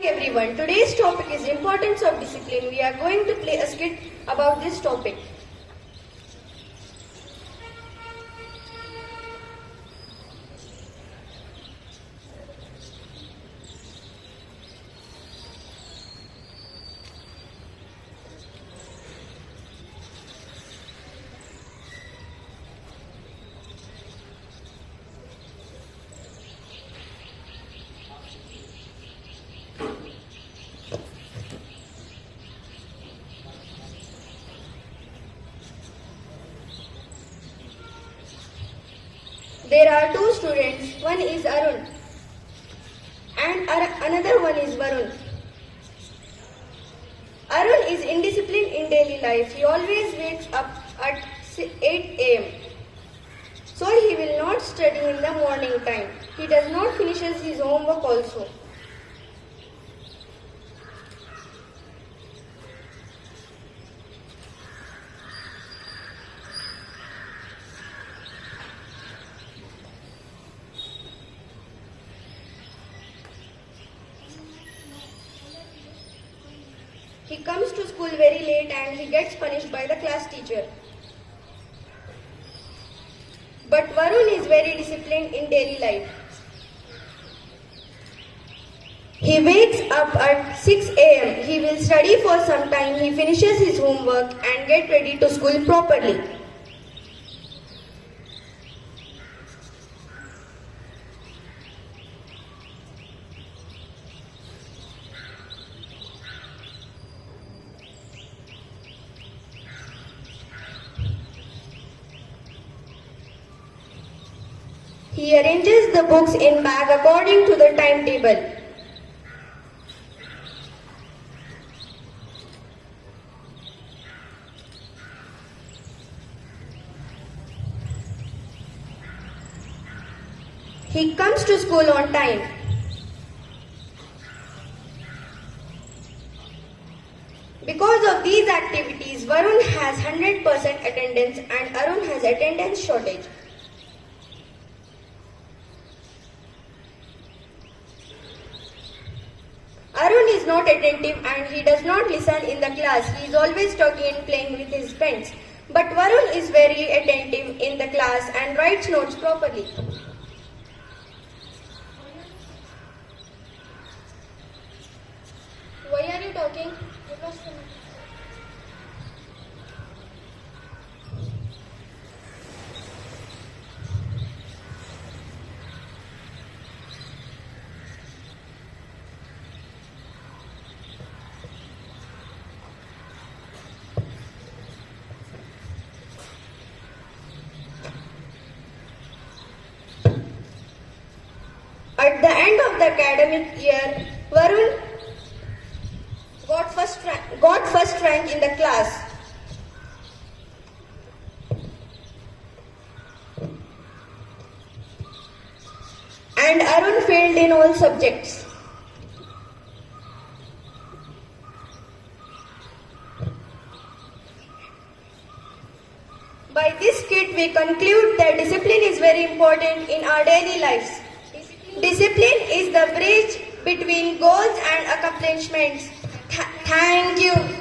Everyone, today's topic is importance of discipline. We are going to play a skit about this topic. There are two students, one is Arun and another one is Varun. Arun is indisciplined in daily life. He always wakes up at 8 a.m. So he will not study in the morning time. He does not finish his homework also. He comes to school very late and he gets punished by the class teacher. But Varun is very disciplined in daily life. He wakes up at 6 a.m. He will study for some time. He finishes his homework and get ready to school properly. He arranges the books in bag according to the timetable. He comes to school on time. Because of these activities, Varun has 100% attendance and Arun has attendance shortage. Arun is not attentive and he does not listen in the class. He is always talking and playing with his pens. But Varun is very attentive in the class and writes notes properly. Why are you talking? At the end of the academic year, Varun got first rank in the class. And Arun failed in all subjects. By this skit, we conclude that discipline is very important in our daily lives. Discipline is the bridge between goals and accomplishments. Thank you.